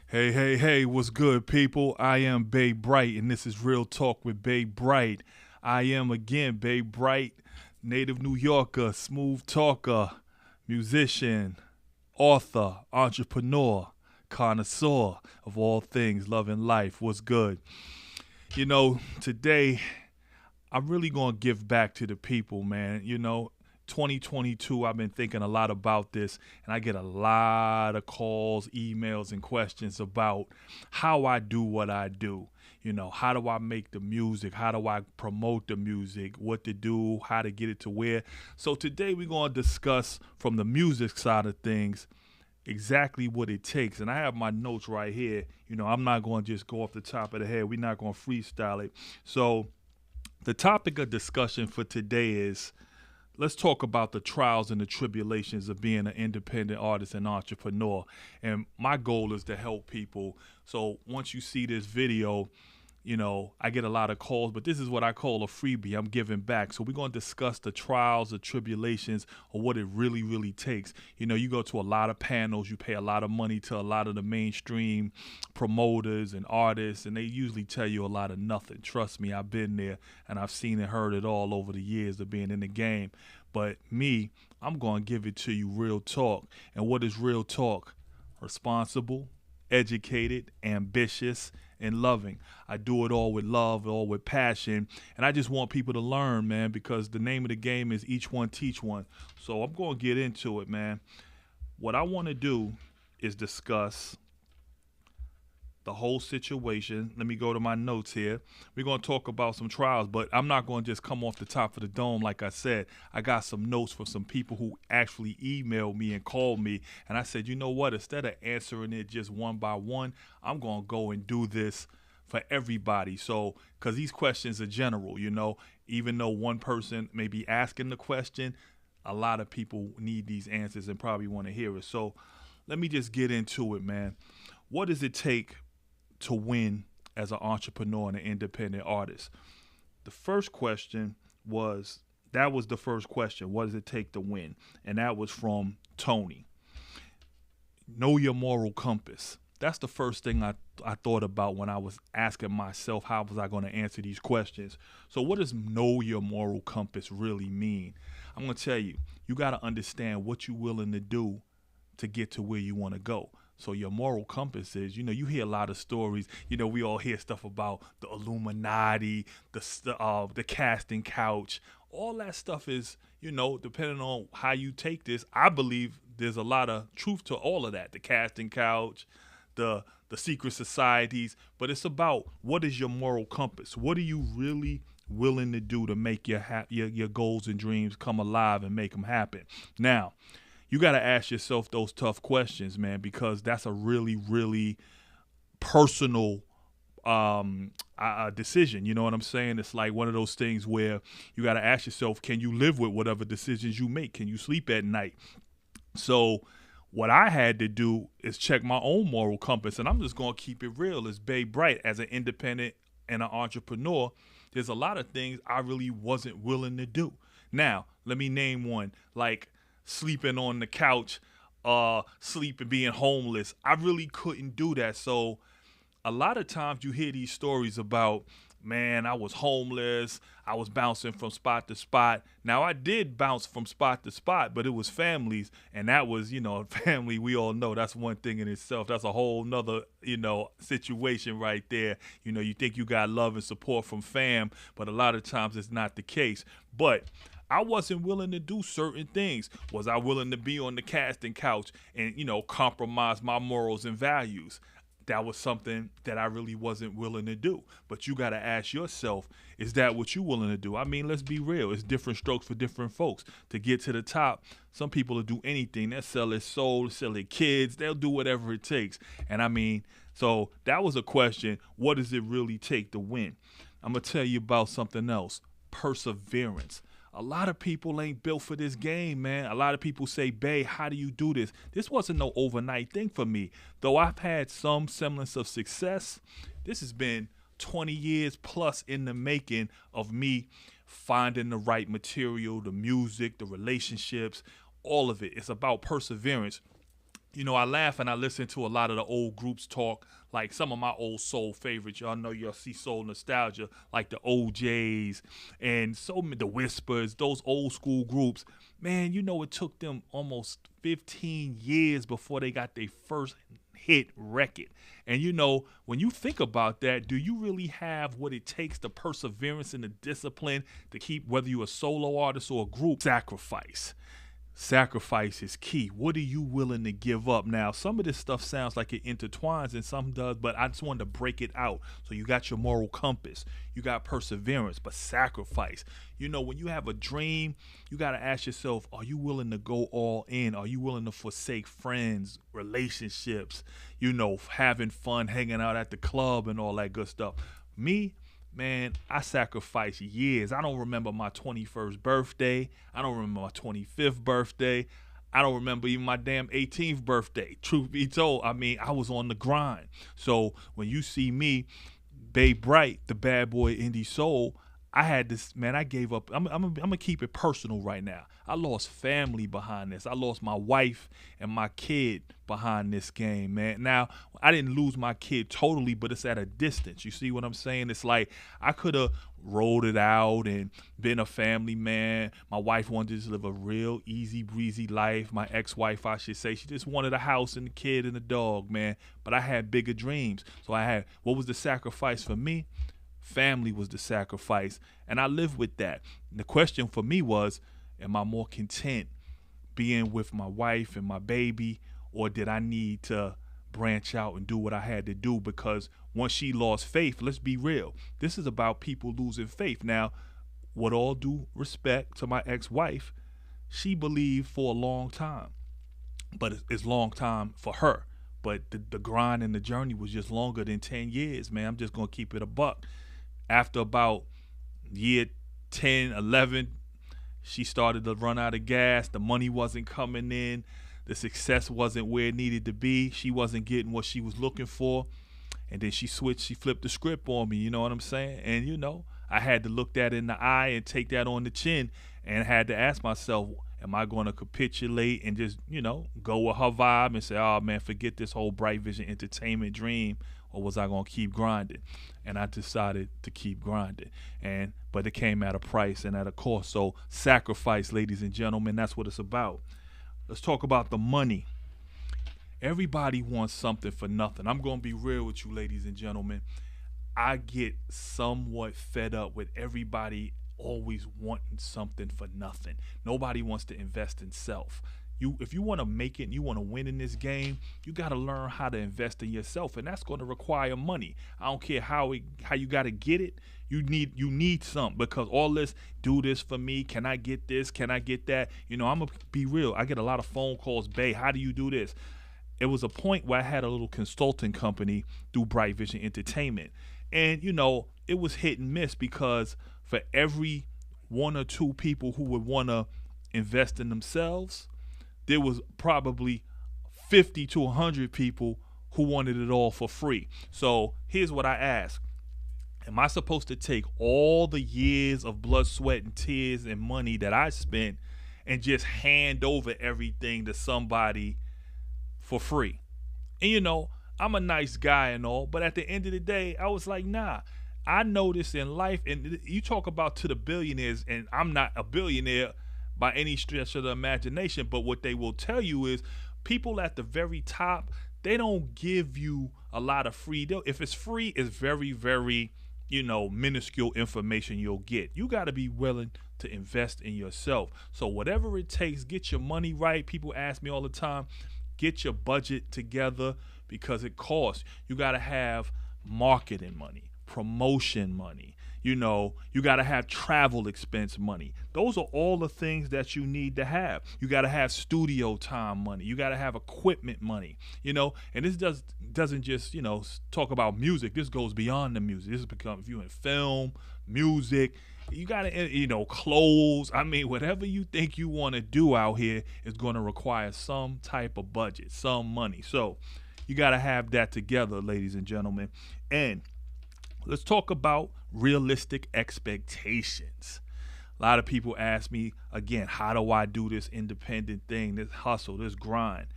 Hey, hey, hey, what's good, people? I am Bey Bright, and this is Real Talk with Bey Bright. I am again Bey Bright, native New Yorker, smooth talker, musician, author, entrepreneur, connoisseur of all things love and life. What's good? Today I'm really going to give back to the people, man. 2022, I've been thinking a lot about this, and I get a lot of calls, emails, and questions about how I do what I do. How do I make the music? How do I promote the music? What to do? How to get it to where? So today we're going to discuss from the music side of things exactly what it takes. And I have my notes right here. I'm not going to just go off the top of the head. We're not going to freestyle it. So the topic of discussion for today is let's talk about the trials and the tribulations of being an independent artist and entrepreneur. And my goal is to help people. So once you see this video, I get a lot of calls, but this is what I call a freebie. I'm giving back. So we're going to discuss the trials, the tribulations, or what it really, really takes. You go to a lot of panels, you pay a lot of money to a lot of the mainstream promoters and artists, and they usually tell you a lot of nothing. Trust me, I've been there and I've seen and heard it all over the years of being in the game. But me, I'm going to give it to you real talk. And what is real talk? Responsible, educated, ambitious, and loving. I do it all with love, all with passion, and I just want people to learn, man, because the name of the game is each one teach one. So I'm going to get into it, man. What I want to do is discuss the whole situation. Let me go to my notes here. We're going to talk about some trials, but I'm not going to just come off the top of the dome. Like I said, I got some notes from some people who actually emailed me and called me. And I said, you know what? Instead of answering it just one by one, I'm going to go and do this for everybody. So, because these questions are general, even though one person may be asking the question, a lot of people need these answers and probably want to hear it. So let me just get into it, man. What does it take to win as an entrepreneur and an independent artist? The first question was that was the first question. What does it take to win? And that was from Tony. Know your moral compass. That's the first thing I thought about when I was asking myself how was I going to answer these questions. So what does know your moral compass really mean? I'm going to tell you, you got to understand what you're willing to do to get to where you want to go. So your moral compass is, you hear a lot of stories. We all hear stuff about the Illuminati, the casting couch. All that stuff is, depending on how you take this, I believe there's a lot of truth to all of that. The casting couch, the secret societies, but it's about what is your moral compass? What are you really willing to do to make your goals and dreams come alive and make them happen? Now, you got to ask yourself those tough questions, man, because that's a really, really personal decision. You know what I'm saying? It's like one of those things where you got to ask yourself, can you live with whatever decisions you make? Can you sleep at night? So what I had to do is check my own moral compass, and I'm just going to keep it real. As Bey Bright, as an independent and an entrepreneur, there's a lot of things I really wasn't willing to do. Now, let me name one, like sleeping on the couch, sleeping, being homeless. I really couldn't do that. So a lot of times you hear these stories about, man, I was homeless, I was bouncing from spot to spot. Now I did bounce from spot to spot, but it was families, and that was, family, we all know that's one thing in itself. That's a whole nother, situation right there. You think you got love and support from fam, but a lot of times it's not the case. But I wasn't willing to do certain things. Was I willing to be on the casting couch and, compromise my morals and values? That was something that I really wasn't willing to do. But you got to ask yourself, is that what you're willing to do? I mean, let's be real. It's different strokes for different folks. To get to the top, some people will do anything. They'll sell their soul, sell their kids. They'll do whatever it takes. And I mean, so that was a question. What does it really take to win? I'm going to tell you about something else. Perseverance. A lot of people ain't built for this game, man. A lot of people say, Bey, how do you do this? This wasn't no overnight thing for me. Though I've had some semblance of success, this has been 20 years plus in the making of me finding the right material, the music, the relationships, all of it. It's about perseverance. I laugh and I listen to a lot of the old groups talk, like some of my old soul favorites. Y'all know you'll see soul nostalgia, like the OJs and the Whispers, those old school groups. Man, it took them almost 15 years before they got their first hit record. And when you think about that, do you really have what it takes, the perseverance and the discipline to keep, whether you're a solo artist or a group, sacrifice? Sacrifice is key. What are you willing to give up? Now, some of this stuff sounds like it intertwines and some does, but I just wanted to break it out. So you got your moral compass, you got perseverance, but sacrifice. When you have a dream, you got to ask yourself, are you willing to go all in? Are you willing to forsake friends, relationships, having fun, hanging out at the club and all that good stuff? Me, man, I sacrificed years. I don't remember my 21st birthday. I don't remember my 25th birthday. I don't remember even my damn 18th birthday. Truth be told, I was on the grind. So when you see me, Bey Bright, the bad boy indie soul, I had this, man, I gave up. I'm going to keep it personal right now. I lost family behind this. I lost my wife and my kid behind this game, man. Now, I didn't lose my kid totally, but it's at a distance. You see what I'm saying? It's like I could have rolled it out and been a family man. My wife wanted to live a real easy breezy life. My ex-wife, I should say, she just wanted a house and a kid and a dog, man. But I had bigger dreams. So what was the sacrifice for me? Family was the sacrifice, and I lived with that. And the question for me was, am I more content being with my wife and my baby, or did I need to branch out and do what I had to do? Because once she lost faith, let's be real, this is about people losing faith. Now, with all due respect to my ex-wife, she believed for a long time, but it's long time for her. But the grind and the journey was just longer than 10 years, man. I'm just going to keep it a buck. After about year 10, 11, she started to run out of gas. The money wasn't coming in. The success wasn't where it needed to be. She wasn't getting what she was looking for. And then she flipped the script on me, you know what I'm saying? And, I had to look that in the eye and take that on the chin, and had to ask myself, am I going to capitulate and just, go with her vibe and say, oh, man, forget this whole Bright Vision Entertainment dream? Or was I going to keep grinding? And I decided to keep grinding. But it came at a price and at a cost. So sacrifice, ladies and gentlemen, that's what it's about. Let's talk about the money. Everybody wants something for nothing. I'm going to be real with you, ladies and gentlemen. I get somewhat fed up with everybody always wanting something for nothing. Nobody wants to invest in self. If you want to make it and you want to win in this game, you got to learn how to invest in yourself, and that's going to require money. I don't care how you got to get it. You need something, because all this, do this for me. Can I get this? Can I get that? I'm gonna be real. I get a lot of phone calls. Bey, how do you do this? It was a point where I had a little consulting company through Bright Vision Entertainment, and it was hit and miss, because for every one or two people who would want to invest in themselves, there was probably 50 to 100 people who wanted it all for free. So here's what I ask. Am I supposed to take all the years of blood, sweat, and tears and money that I spent and just hand over everything to somebody for free? And I'm a nice guy and all, but at the end of the day, I was like, nah. I know this in life, and you talk about to the billionaires, and I'm not a billionaire by any stretch of the imagination, but what they will tell you is people at the very top, they don't give you a lot of free. If it's free, it's very, very, minuscule information you'll get. You got to be willing to invest in yourself. So whatever it takes, get your money right. People ask me all the time, get your budget together, because it costs. You got to have marketing money, promotion money. You got to have travel expense money. Those are all the things that you need to have. You got to have studio time money. You got to have equipment money, and this doesn't just, talk about music. This goes beyond the music. This becomes, if you're in film, music, you got to, clothes. Whatever you think you want to do out here is going to require some type of budget, some money. So you got to have that together, ladies and gentlemen. And let's talk about realistic expectations. A lot of people ask me, again, how do I do this independent thing, this hustle, this grind?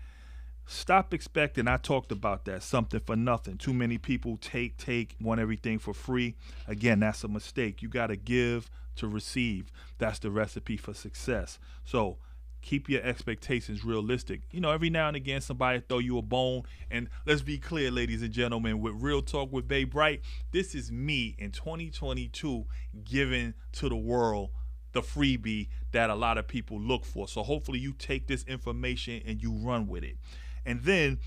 Stop expecting. I talked about that. Something for nothing. Too many people take, want everything for free. Again, that's a mistake. You got to give to receive. That's the recipe for success. So keep your expectations realistic. Every now and again, somebody throw you a bone. And let's be clear, ladies and gentlemen, with Real Talk with Bey Bright, this is me in 2022 giving to the world the freebie that a lot of people look for. So hopefully you take this information and you run with it. And then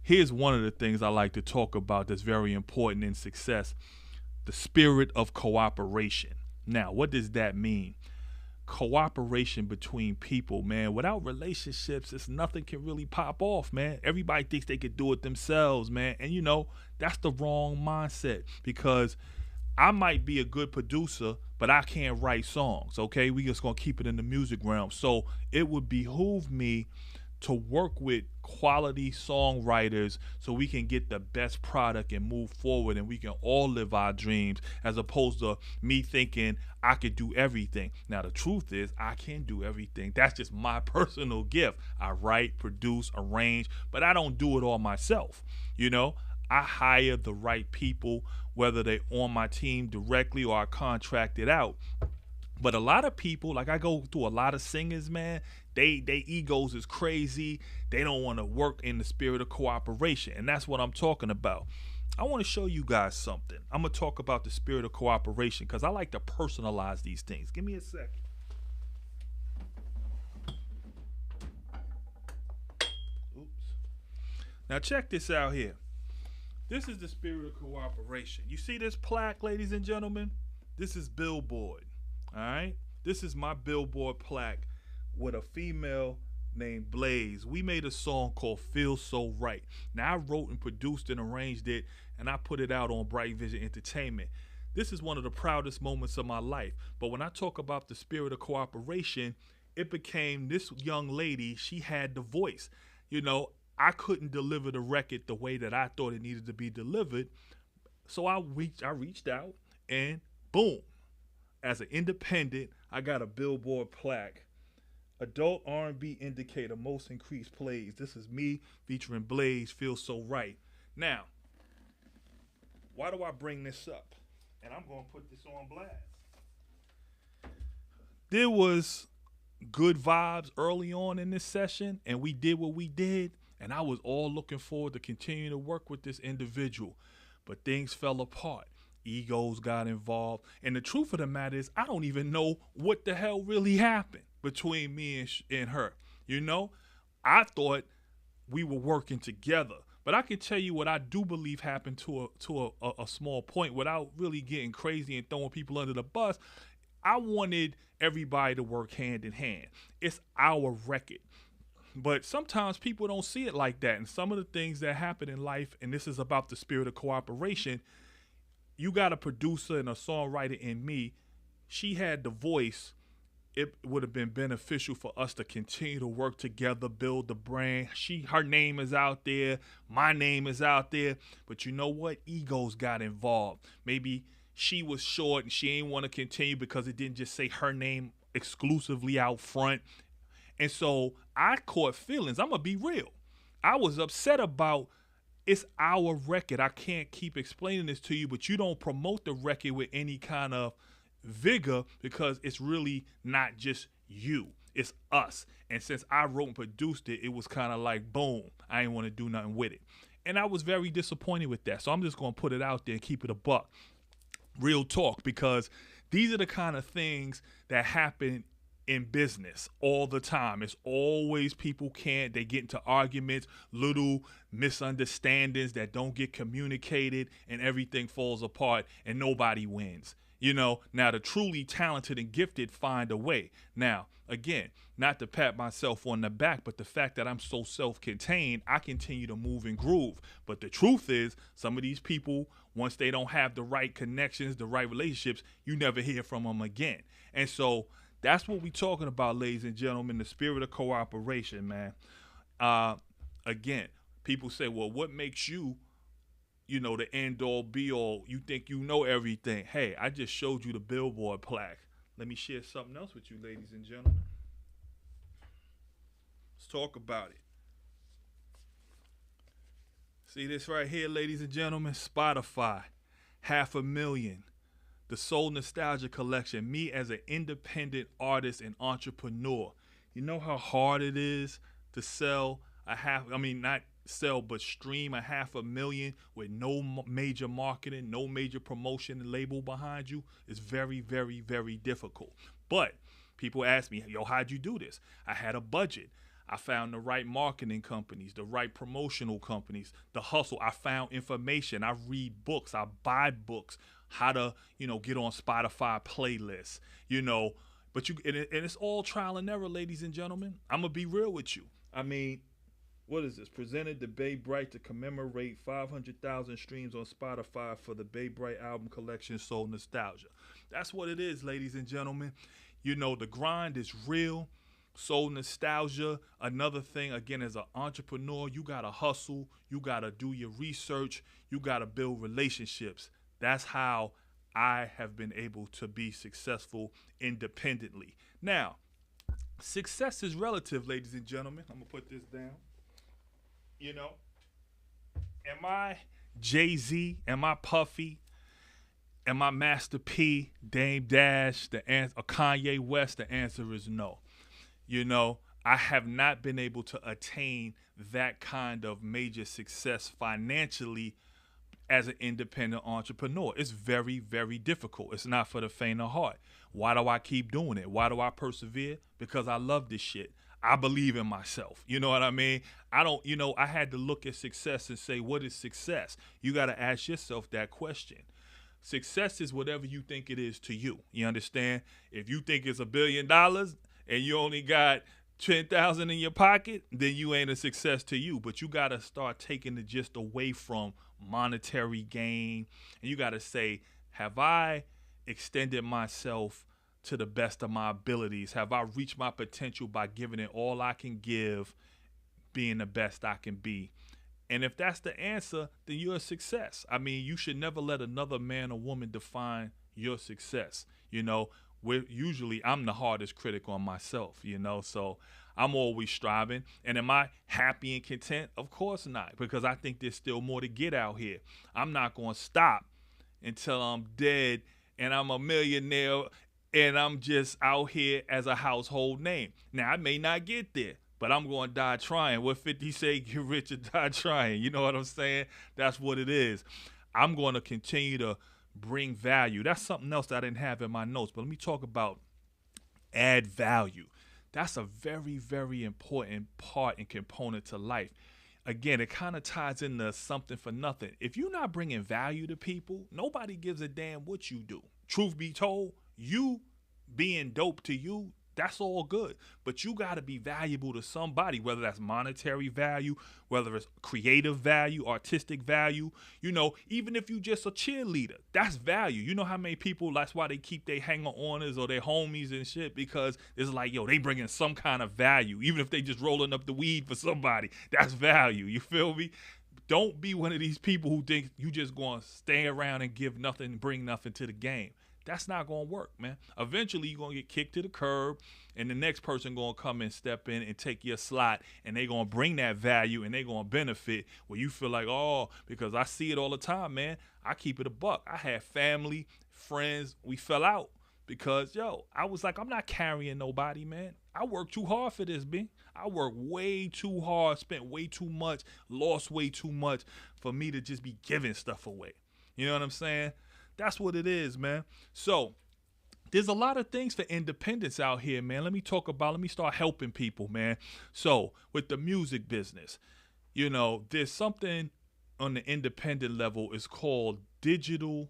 here's one of the things I like to talk about that's very important in success: the spirit of cooperation. Now, what does that mean? Cooperation between people, man. Without relationships, it's nothing can really pop off, man. Everybody thinks they could do it themselves, man. And that's the wrong mindset, because I might be a good producer, but I can't write songs, okay? We just gonna keep it in the music realm. So it would behoove me to work with quality songwriters so we can get the best product and move forward, and we can all live our dreams, as opposed to me thinking I could do everything. Now, the truth is I can't do everything. That's just my personal gift. I write, produce, arrange, but I don't do it all myself. I hire the right people, whether they're on my team directly or I contract it out. But a lot of people, like I go through a lot of singers, man, they egos is crazy. They don't want to work in the spirit of cooperation. And that's what I'm talking about. I want to show you guys something. I'm going to talk about the spirit of cooperation because I like to personalize these things. Give me a second. Oops. Now check this out here. This is the spirit of cooperation. You see this plaque, ladies and gentlemen? This is Billboard. All right? This is my Billboard plaque with a female named Blaze. We made a song called Feel So Right. Now, I wrote and produced and arranged it, and I put it out on Bright Vision Entertainment. This is one of the proudest moments of my life. But when I talk about the spirit of cooperation, it became this young lady, she had the voice. I couldn't deliver the record the way that I thought it needed to be delivered. So I reached out, and boom, as an independent, I got a Billboard plaque. Adult R&B Indicator, most increased plays. This is me featuring Blaze, Feel So Right. Now, why do I bring this up? And I'm going to put this on blast. There was good vibes early on in this session, and we did what we did, and I was all looking forward to continuing to work with this individual. But things fell apart. Egos got involved. And the truth of the matter is, I don't even know what the hell really happened between me and her. I thought we were working together. But I can tell you what I do believe happened to a small point, without really getting crazy and throwing people under the bus. I wanted everybody to work hand in hand. It's our record. But sometimes people don't see it like that. And some of the things that happen in life, and this is about the spirit of cooperation, you got a producer and a songwriter in me. She had the voice. It would have been beneficial for us to continue to work together, build the brand. Her name is out there. My name is out there. But you know what? Egos got involved. Maybe she was short and she ain't want to continue because it didn't just say her name exclusively out front. And so I caught feelings. I'm going to be real. I was upset about, it's our record. I can't keep explaining this to you, but you don't promote the record with any kind of vigor because it's really not just you. It's us. And since I wrote and produced it, it was kind of like, boom, I didn't want to do nothing with it. And I was very disappointed with that. So I'm just going to put it out there and keep it a buck. Real talk, because these are the kind of things that happen in business all the time. It's always they get into arguments, little misunderstandings that don't get communicated, and everything falls apart and nobody wins. Now the truly talented and gifted find a way. Now, again, not to pat myself on the back, but the fact that I'm so self-contained, I continue to move and groove. But the truth is, some of these people, once they don't have the right connections, the right relationships, you never hear from them again. And so that's what we're talking about, ladies and gentlemen, the spirit of cooperation, man. Again, people say, well, what makes you, the end all be all? You think you know everything. Hey, I just showed you the Billboard plaque. Let me share something else with you, ladies and gentlemen. Let's talk about it. See this right here, ladies and gentlemen? Spotify, 500,000. The Soul Nostalgia Collection. Me as an independent artist and entrepreneur. You know how hard it is to sell not sell, but stream 500,000 with no major marketing, no major promotion and label behind you? It's very, very, very difficult. But people ask me, yo, how'd you do this? I had a budget. I found the right marketing companies, the right promotional companies, the hustle. I found information. I read books. I buy books. How to, get on Spotify playlists, But and it's all trial and error, ladies and gentlemen. I'm gonna be real with you. I mean, what is this? Presented to Bey Bright to commemorate 500,000 streams on Spotify for the Bey Bright album collection, Soul Nostalgia. That's what it is, ladies and gentlemen. The grind is real. Soul Nostalgia. Another thing, again, as an entrepreneur, you gotta hustle. You gotta do your research. You gotta build relationships. That's how I have been able to be successful independently. Now, success is relative, ladies and gentlemen. I'm going to put this down. Am I Jay-Z? Am I Puffy? Am I Master P, Dame Dash, or Kanye West? The answer is no. I have not been able to attain that kind of major success financially as an independent entrepreneur. It's very, very difficult. It's not for the faint of heart. Why do I keep doing it? Why do I persevere? Because I love this shit. I believe in myself. You know what I mean? I had to look at success and say, what is success? You got to ask yourself that question. Success is whatever you think it is to you. You understand? If you think it's $1 billion and you only got 10,000 in your pocket, then you ain't a success to you. But you got to start taking the gist away from monetary gain. And you got to say, have I extended myself to the best of my abilities? Have I reached my potential by giving it all I can give, being the best I can be? And if that's the answer, then you're a success. I mean, you should never let another man or woman define your success. I'm the hardest critic on myself, so I'm always striving. And am I happy and content? Of course not, because I think there's still more to get out here. I'm not going to stop until I'm dead and I'm a millionaire and I'm just out here as a household name. Now, I may not get there, but I'm going to die trying. What 50 say, get rich or die trying. You know what I'm saying? That's what it is. I'm going to continue to bring value. That's something else that I didn't have in my notes. But let me talk about add value. That's a very, very important part and component to life. Again, it kind of ties into something for nothing. If you're not bringing value to people, nobody gives a damn what you do. Truth be told, you being dope to you, that's all good. But you got to be valuable to somebody, whether that's monetary value, whether it's creative value, artistic value. Even if you just a cheerleader, that's value. You know how many people, that's why they keep their hanger-oners or their homies and shit, because it's like, yo, they bringing some kind of value. Even if they just rolling up the weed for somebody, that's value. You feel me? Don't be one of these people who think you just going to stay around and give nothing, bring nothing to the game. That's not going to work, man. Eventually, you're going to get kicked to the curb, and the next person going to come and step in and take your slot, and they're going to bring that value, and they're going to benefit where you feel like, oh, because I see it all the time, man. I keep it a buck. I had family, friends, we fell out because, I was like, I'm not carrying nobody, man. I worked too hard for this, man. I worked way too hard, spent way too much, lost way too much for me to just be giving stuff away. You know what I'm saying? That's what it is, man. So there's a lot of things for independence out here, man. Let me start helping people, man. So with the music business, there's something on the independent level. It's called Digital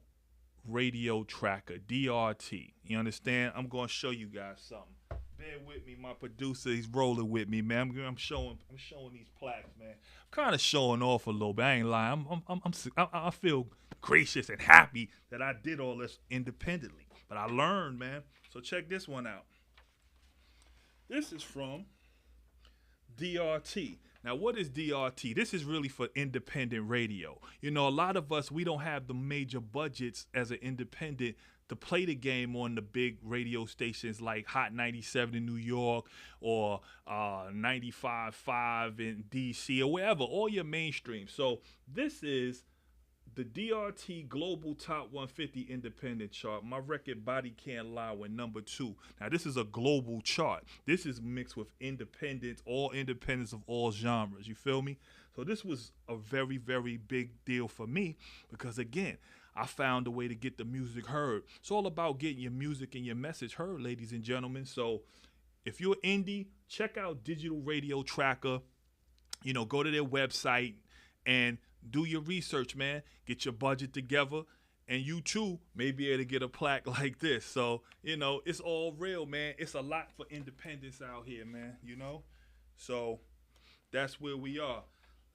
Radio Tracker, DRT. You understand? I'm going to show you guys something. Bear with me, my producer. He's rolling with me, man. I'm showing these plaques, man. I'm kind of showing off a little bit. I ain't lying. I feel gracious and happy that I did all this independently. But I learned, man. So check this one out. This is from DRT. Now, what is DRT? This is really for independent radio. You know, a lot of us, we don't have the major budgets as an independent to play the game on the big radio stations like Hot 97 in New York or 95.5 in DC or wherever, all your mainstream. So this is the DRT Global Top 150 Independent Chart. My record, Body Can't Lie, went #2. Now, this is a global chart. This is mixed with independents, all independents of all genres. You feel me? So this was a very, very big deal for me because, again, I found a way to get the music heard. It's all about getting your music and your message heard, ladies and gentlemen. So if you're indie, check out Digital Radio Tracker. You know, go to their website and do your research, man. Get your budget together, and you too may be able to get a plaque like this. So, you know, it's all real, man. It's a lot for independence out here, man, you know? So that's where we are.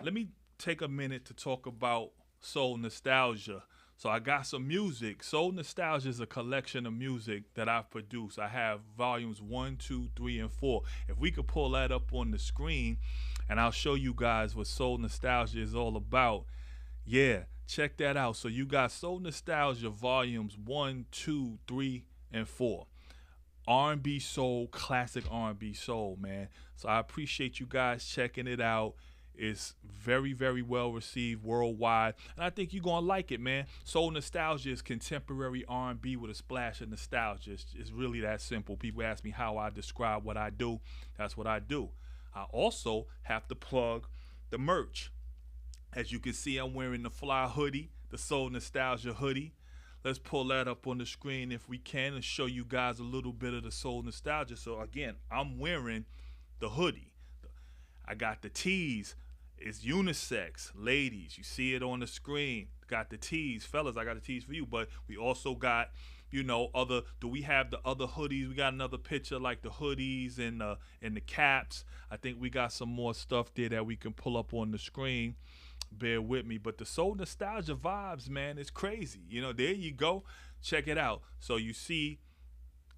Let me take a minute to talk about Soul Nostalgia. So I got some music. Soul Nostalgia is a collection of music that I've produced. I have volumes 1, 2, 3, and 4. If we could pull that up on the screen, and I'll show you guys what Soul Nostalgia is all about. Yeah, check that out. So you got Soul Nostalgia volumes 1, 2, 3, and 4. R&B soul, classic R&B soul, man. So I appreciate you guys checking it out. It's very, very well received worldwide, and I think you're gonna like it, man. Soul Nostalgia is contemporary R&B with a splash of nostalgia. It's really that simple. People ask me how I describe what I do. That's what I do. I also have to plug the merch. As you can see, I'm wearing the fly hoodie, the Soul Nostalgia hoodie. Let's pull that up on the screen if we can and show you guys a little bit of the Soul Nostalgia. So again, I'm wearing the hoodie. I got the tees. It's unisex. Ladies, you see it on the screen. Got the tees. Fellas, I got the tees for you. But we also got, you know, do we have the other hoodies? We got another picture like the hoodies and the caps. I think we got some more stuff there that we can pull up on the screen. Bear with me. But the Soul Nostalgia vibes, man, it's crazy. You know, there you go. Check it out. So you see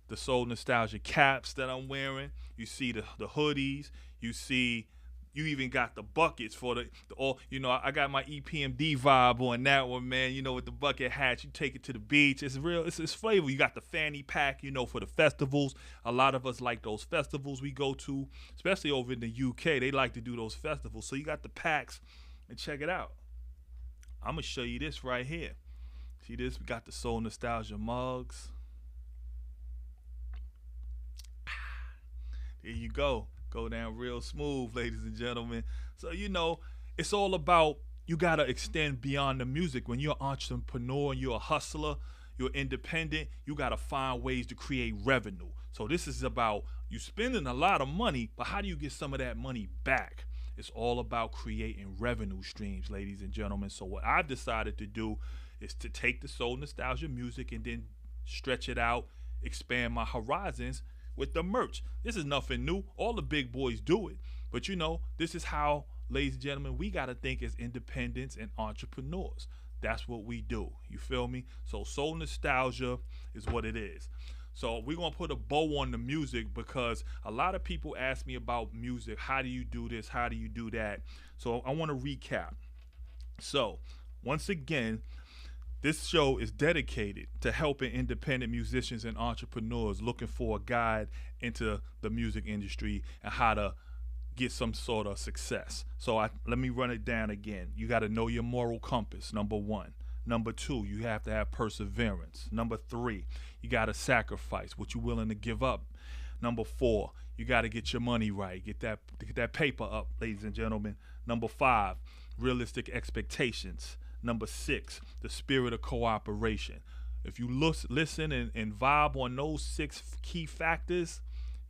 the Soul Nostalgia caps that I'm wearing. You see the hoodies. You even got the buckets for the all. You know, I got my EPMD vibe on that one, man. You know, with the bucket hats, you take it to the beach. It's real. It's flavor. You got the fanny pack, you know, for the festivals. A lot of us like those festivals we go to, especially over in the UK. They like to do those festivals. So you got the packs, and check it out. I'm gonna show you this right here. See this? We got the Soul Nostalgia mugs. There you go. Go down real smooth, ladies and gentlemen. So, you know, it's all about you got to extend beyond the music. When you're an entrepreneur, you're a hustler, you're independent, you got to find ways to create revenue. So this is about you spending a lot of money, but how do you get some of that money back? It's all about creating revenue streams, ladies and gentlemen. So what I've decided to do is to take the Soul Nostalgia music and then stretch it out, expand my horizons with the merch. This is nothing new. All the big boys do it. But you know, this is how, ladies and gentlemen, we got to think as independents and entrepreneurs. That's what we do. You feel me? So Soul Nostalgia is what it is. So we're going to put a bow on the music because a lot of people ask me about music. How do you do this? How do you do that? So I want to recap. So once again, this show is dedicated to helping independent musicians and entrepreneurs looking for a guide into the music industry and how to get some sort of success. So let me run it down again. You got to know your moral compass, number 1. Number 2, you have to have perseverance. Number 3, you got to sacrifice what you're willing to give up. Number 4, you got to get your money right. Get that paper up, ladies and gentlemen. Number 5, realistic expectations. Number 6, the spirit of cooperation. If you listen and vibe on those 6 key factors,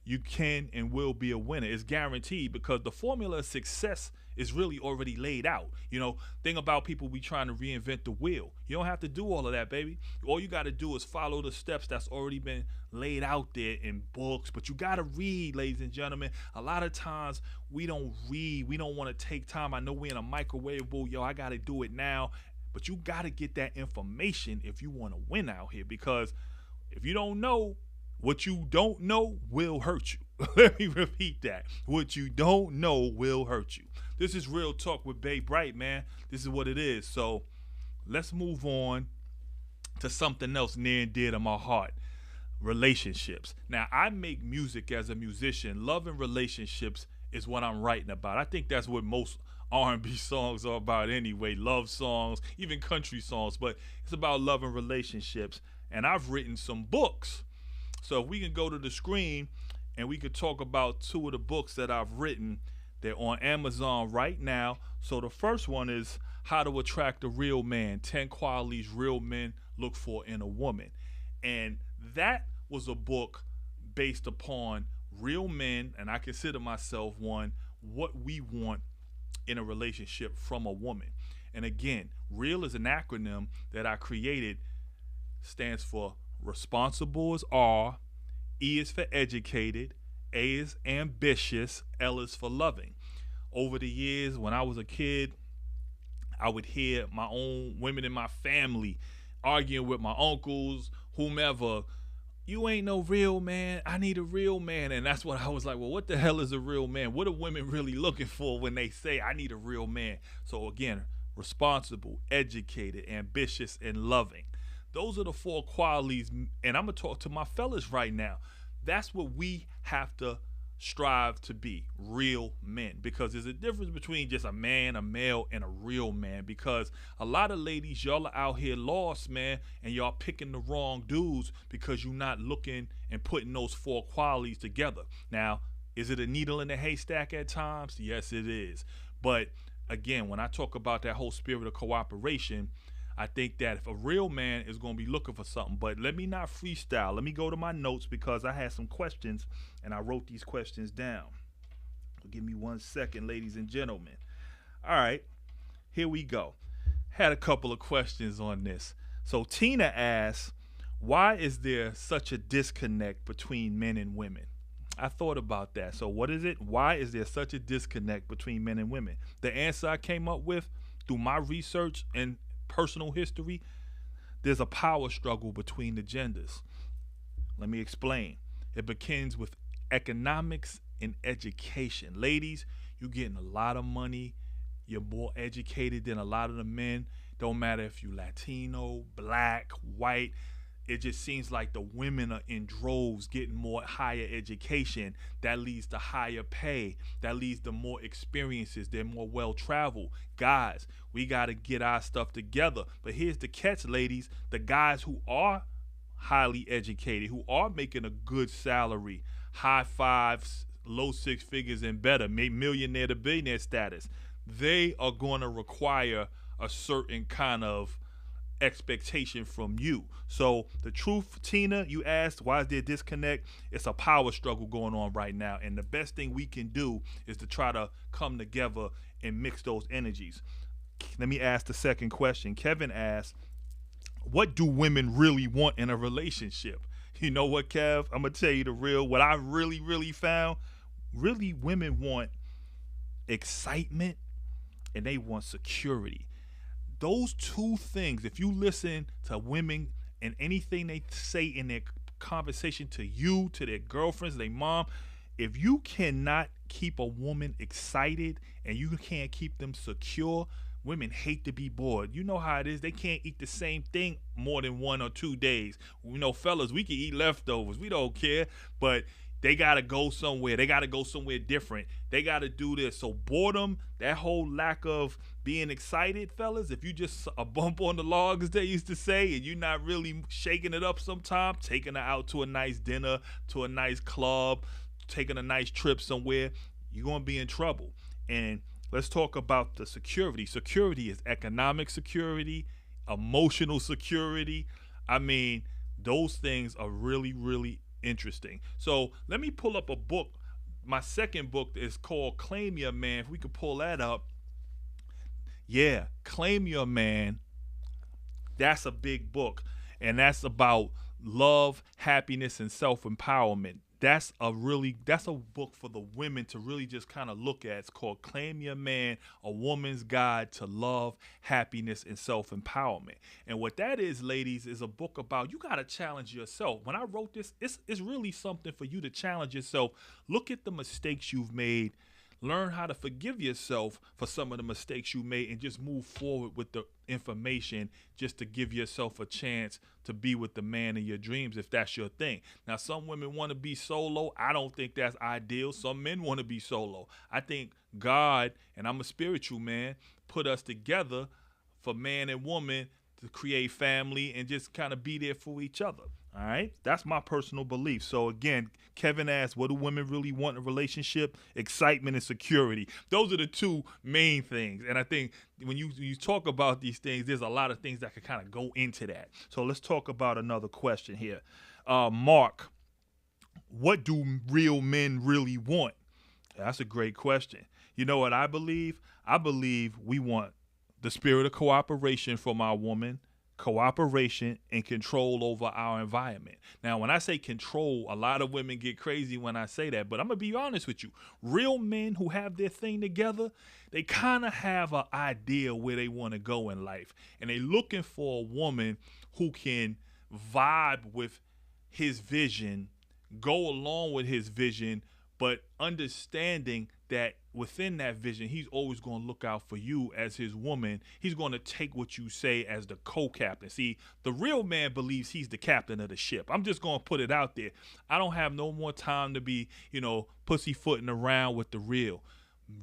you can and will be a winner. It's guaranteed because the formula of success is really already laid out. You know, thing about people be trying to reinvent the wheel. You don't have to do all of that, baby. All you got to do is follow the steps that's already been laid out there in books. But you got to read, ladies and gentlemen. A lot of times we don't read. We don't want to take time. I know we're in a microwave bowl. Yo, I got to do it now. But you got to get that information if you want to win out here. Because if you don't know, What you don't know will hurt you. Let me repeat that. What you don't know will hurt you. This is Real Talk with Bey Bright, man. This is what it is. So let's move on to something else near and dear to my heart: relationships. Now, I make music as a musician. Love and relationships is what I'm writing about. I think that's what most R&B songs are about anyway. Love songs, even country songs, but it's about love and relationships. And I've written some books. So if we can go to the screen and we could talk about two of the books that I've written. They're on Amazon right now. So the first one is How to Attract a Real Man: 10 Qualities Real Men Look For in a Woman. And that was a book based upon real men, and I consider myself one, what we want in a relationship from a woman. And again, REAL is an acronym that I created, stands for responsible is R, E is for educated, A is ambitious, L is for loving. Over the years, when I was a kid, I would hear my own women in my family arguing with my uncles, whomever. You ain't no real man. I need a real man. And that's what I was like, well, what the hell is a real man? What are women really looking for when they say I need a real man? So again, responsible, educated, ambitious, and loving. Those are the 4 qualities. And I'm going to talk to my fellas right now. That's what we have to strive to be: real men. Because there's a difference between just a man, a male, and a real man. Because a lot of ladies, y'all are out here lost, man, and y'all picking the wrong dudes because you're not looking and putting those 4 qualities together. Now, is it a needle in a haystack at times? Yes, it is. But again, when I talk about that whole spirit of cooperation, I think that if a real man is going to be looking for something, but let me not freestyle. Let me go to my notes because I had some questions and I wrote these questions down. Give me 1 second, ladies and gentlemen. All right, here we go. Had a couple of questions on this. So Tina asks, why is there such a disconnect between men and women? I thought about that. So what is it? Why is there such a disconnect between men and women? The answer I came up with through my research and personal history: there's a power struggle between the genders. Let me explain. It begins with economics and education. Ladies, you're getting a lot of money. You're more educated than a lot of the men. Don't matter if you're Latino, black, white. It just seems like the women are in droves getting more higher education. That leads to higher pay. That leads to more experiences. They're more well-traveled. Guys, we got to get our stuff together. But here's the catch, ladies. The guys who are highly educated, who are making a good salary, high fives, low 6 figures and better, maybe millionaire to billionaire status, they are going to require a certain kind of expectation from you. So the truth, Tina, you asked, why is there a disconnect? It's a power struggle going on right now, and the best thing we can do is to try to come together and mix those energies. Let me ask the second question. Kevin asked, what do women really want in a relationship? You know what, Kev? I'm gonna tell you the real, what I really found. Really, women want excitement and they want security. Those 2 things, if you listen to women and anything they say in their conversation to you, to their girlfriends, their mom, if you cannot keep a woman excited and you can't keep them secure, women hate to be bored. You know how it is. They can't eat the same thing more than 1 or 2 days. You know, fellas, we can eat leftovers. We don't care. But they got to go somewhere. They got to go somewhere different. They got to do this. So boredom, that whole lack of being excited, fellas, if you just a bump on the log, as they used to say, and you're not really shaking it up sometime, taking her out to a nice dinner, to a nice club, taking a nice trip somewhere, you're going to be in trouble. And let's talk about the security. Security is economic security, emotional security. I mean, those things are really interesting. So let me pull up a book. My second book is called Claim Your Man. If we could pull that up. Yeah, Claim Your Man. That's a big book. And that's about love, happiness, and self-empowerment. that's a book for the women to really just kind of look at. It's called Claim Your Man: A Woman's Guide to Love, Happiness, and Self-Empowerment. And what that is, ladies, is a book about you got to challenge yourself. When I wrote this, it's really something for you to challenge yourself. Look at the mistakes you've made. Learn how to forgive yourself for some of the mistakes you made and just move forward with the information just to give yourself a chance to be with the man of your dreams if that's your thing. Now, some women want to be solo. I don't think that's ideal. Some men want to be solo. I think God, and I'm a spiritual man, put us together for man and woman to create family and just kind of be there for each other. All right, that's my personal belief. So again, Kevin asked, what do women really want in a relationship? Excitement and security. Those are the two main things. And I think when you talk about these things, there's a lot of things that can kind of go into that. So let's talk about another question here. Mark, what do real men really want? That's a great question. You know what I believe? I believe we want the spirit of cooperation from our woman, cooperation, and control over our environment. Now, when I say control, a lot of women get crazy when I say that, but I'm going to be honest with you. Real men who have their thing together, they kind of have an idea where they want to go in life, and they're looking for a woman who can vibe with his vision, go along with his vision, but understanding that within that vision, he's always going to look out for you as his woman. He's going to take what you say as the co-captain. See, the real man believes he's the captain of the ship. I'm just going to put it out there. I don't have no more time to be, pussyfooting around with the real.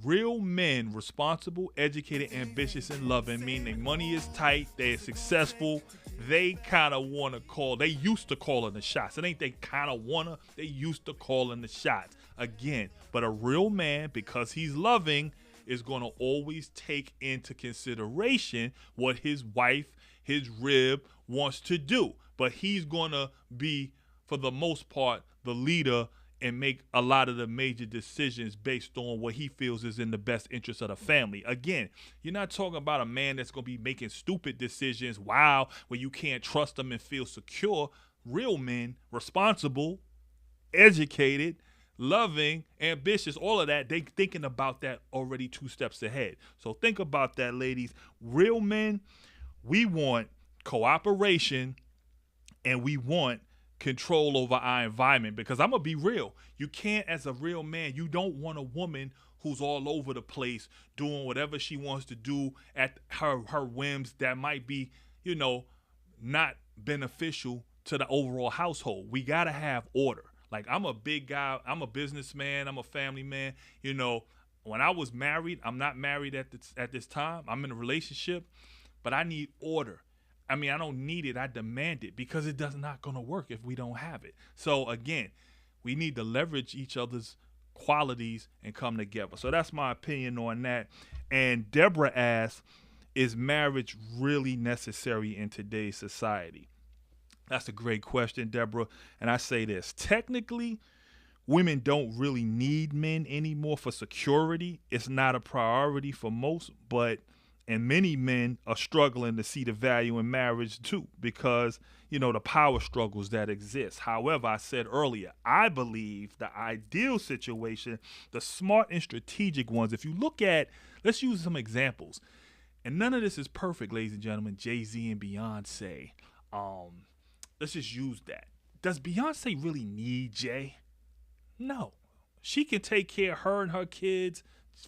Real men, responsible, educated, ambitious, and loving, mean their money is tight, they're successful, they kind of want to call, they used to calling the shots. It ain't they kind of want to, they used to calling the shots. Again, but a real man, because he's loving, is going to always take into consideration what his wife, his rib, wants to do. But he's going to be, for the most part, the leader and make a lot of the major decisions based on what he feels is in the best interest of the family. Again, you're not talking about a man that's going to be making stupid decisions, where you can't trust him and feel secure. Real men, responsible, educated, loving, ambitious, all of that, they thinking about that already 2 steps ahead. So think about that, ladies. Real men, we want cooperation and we want control over our environment, because I'm gonna be real. You can't, as a real man, you don't want a woman who's all over the place doing whatever she wants to do at her whims that might be, not beneficial to the overall household. We gotta have order. Like, I'm a big guy, I'm a businessman, I'm a family man. When I was married, I'm not married at this time. I'm in a relationship, but I need order. I mean, I don't need it, I demand it, because it does not going to work if we don't have it. So again, we need to leverage each other's qualities and come together. So that's my opinion on that. And Deborah asks, is marriage really necessary in today's society? That's a great question, Deborah. And I say this, technically, women don't really need men anymore for security. It's not a priority for most, and many men are struggling to see the value in marriage too, because, the power struggles that exist. However, I said earlier, I believe the ideal situation, the smart and strategic ones, if you look at, let's use some examples. And none of this is perfect, ladies and gentlemen. Jay-Z and Beyonce. Let's just use that. Does Beyonce really need Jay? No. She can take care of her and her kids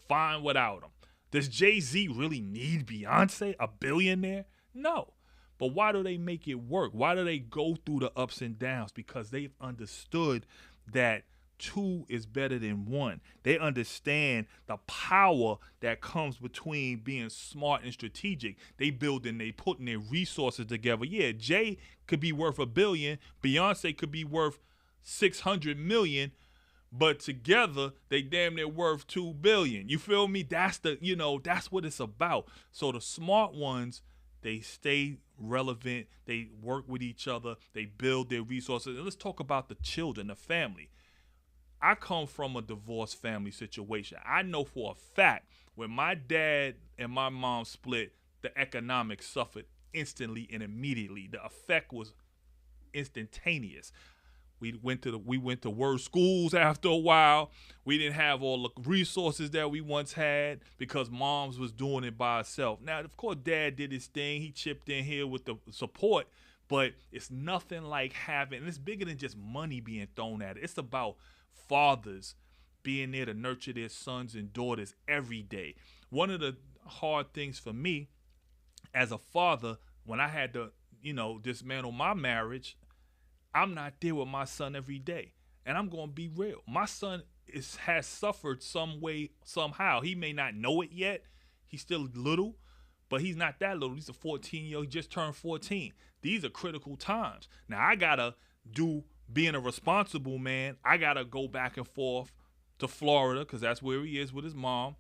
fine without him. Does Jay-Z really need Beyonce, a billionaire? No. But why do they make it work? Why do they go through the ups and downs? Because they've understood that 2 is better than 1. They understand the power that comes between being smart and strategic. They putting their resources together. Yeah, Jay could be worth $1 billion. Beyonce could be worth $600 million. But together, they damn near worth $2 billion. You feel me? That's that's what it's about. So the smart ones, they stay relevant. They work with each other. They build their resources. And let's talk about the children, the family. I come from a divorced family situation. I know for a fact when my dad and my mom split, the economics suffered instantly and immediately. The effect was instantaneous. We went to worse schools after a while. We didn't have all the resources that we once had because moms was doing it by herself. Now, of course, dad did his thing. He chipped in here with the support, but it's nothing like having, and it's bigger than just money being thrown at it. It's about fathers being there to nurture their sons and daughters every day. One of the hard things for me as a father, when I had to, dismantle my marriage, I'm not there with my son every day. And I'm going to be real. My son has suffered some way, somehow. He may not know it yet. He's still little, but he's not that little. He's a 14-year-old. He just turned 14. These are critical times. Now, I got to being a responsible man, I got to go back and forth to Florida because that's where he is with his mom.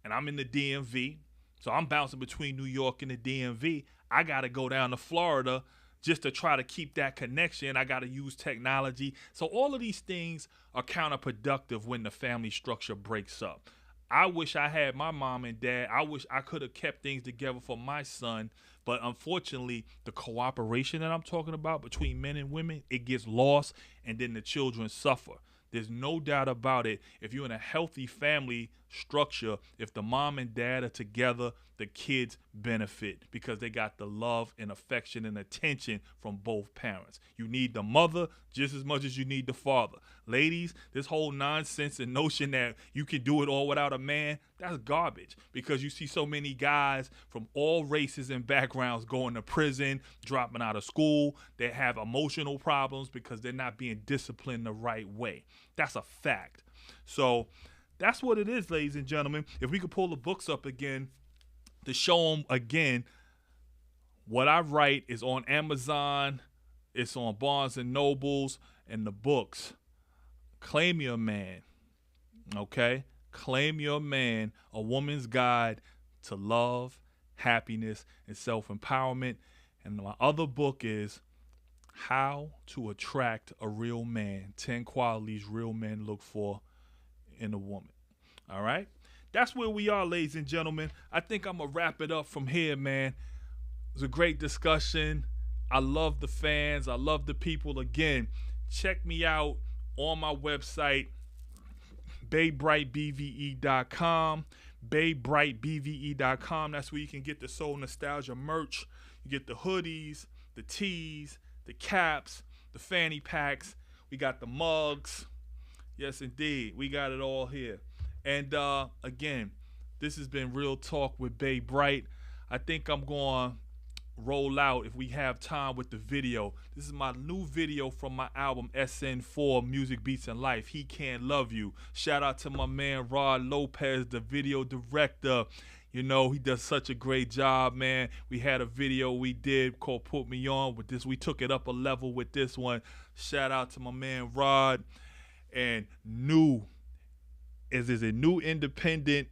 And I'm in the DMV. So I'm bouncing between New York and the DMV. I got to go down to Florida just to try to keep that connection. I got to use technology. So all of these things are counterproductive when the family structure breaks up. I wish I had my mom and dad. I wish I could have kept things together for my son. But unfortunately, the cooperation that I'm talking about between men and women, it gets lost, and then the children suffer. There's no doubt about it. If you're in a healthy family structure, if the mom and dad are together, the kids benefit because they got the love and affection and attention from both parents. You need the mother just as much as you need the father. Ladies, this whole nonsense and notion that you can do it all without a man, that's garbage because you see so many guys from all races and backgrounds going to prison, dropping out of school. They have emotional problems because they're not being disciplined the right way. That's a fact. So that's what it is, ladies and gentlemen. If we could pull the books up again to show them again, what I write is on Amazon, it's on Barnes and Nobles, and the books. Claim Your Man, okay? Claim Your Man, A Woman's Guide to Love, Happiness, and Self-Empowerment. And my other book is How to Attract a Real Man, 10 Qualities Real Men Look For in a Woman. All right? That's where we are, ladies and gentlemen. I think I'm going to wrap it up from here, man. It was a great discussion. I love the fans. I love the people. Again, check me out on my website, BeyBrightBVE.com. BeyBrightBVE.com. That's where you can get the Soul Nostalgia merch. You get the hoodies, the tees, the caps, the fanny packs. We got the mugs. Yes, indeed. We got it all here. And again, this has been Real Talk with Bey Bright. I think I'm going to roll out, if we have time, with the video. This is my new video from my album SN4, Music Beats and Life, He Can't Love You. Shout out to my man Rod Lopez, the video director. You know, he does such a great job, man. We had a video we did called Put Me On with this. We took it up a level with this one. Shout out to my man Rod. And is a new independent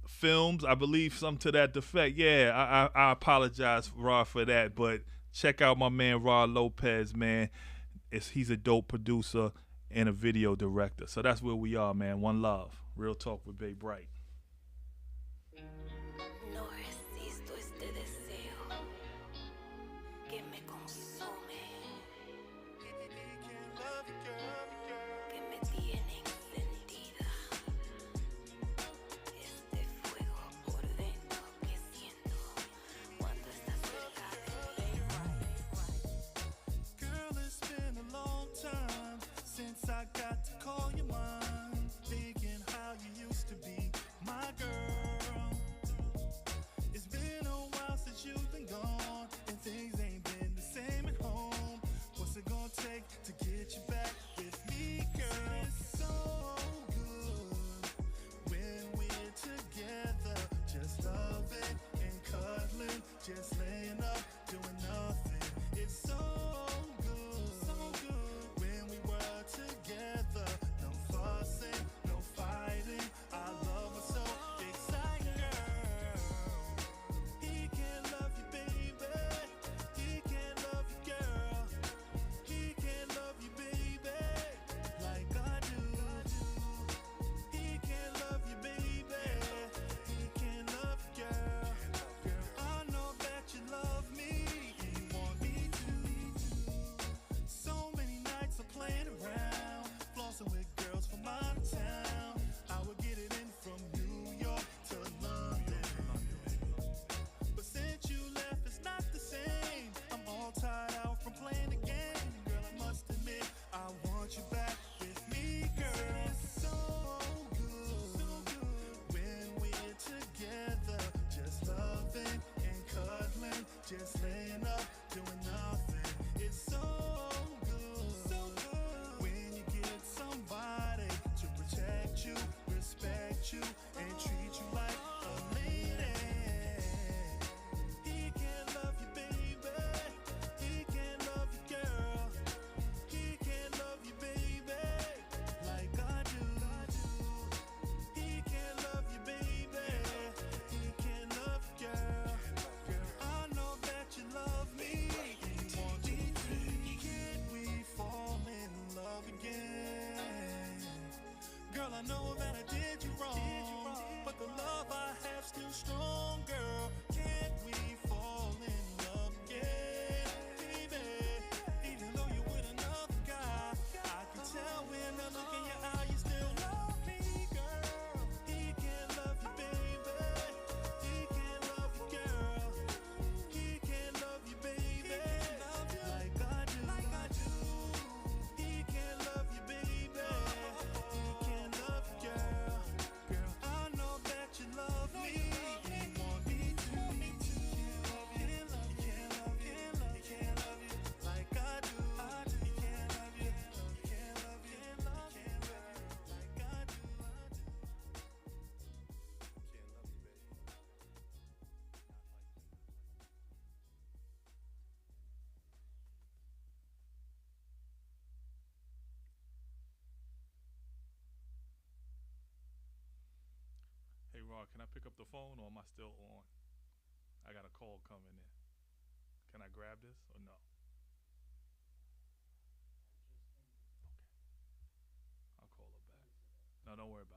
films, I believe, something to that effect. Yeah, I apologize, Rod, for that, but check out my man Rod Lopez, man. He's a dope producer and a video director. So that's where we are, man. One love. Real Talk with Bey Bright. No resisto este deseo que me consume, que me tiene encendida. Este fuego por dentro que siento cuando estás cerca de mí. Girl, it's been a long time since I got to call you mine. Thinking how you used to be my girl. It's been a while since you've been gone, and things ain't been the same at home. What's it gonna take to get you back with me, girl? It's so good when we're together, just loving and cuddling, just laying up, doing nothing. It's so good when we were together, no fussing, no fighting. I love her so exciting, girl. He can't love you, baby. He I know that I did you wrong, but the love I have still strong, girl. Can't we fall in love again, baby? Even though you're with another guy, I can tell when I look in your eye, you still love me, girl. He can't love you, baby. He can't love you, girl. He can't love you, baby, like I do. He can't love you, baby. He can't love you, girl. Girl, I know that you love me. You want me to. He can't love you, he can't love you like I do. He can't love you, he can't love you, he can't love you like I do. Can't love you, baby. Hey, Rod, can I pick up the phone or am I still on? I got a call coming in. Can I grab this or no? Okay. I'll call her back. No, don't worry about it.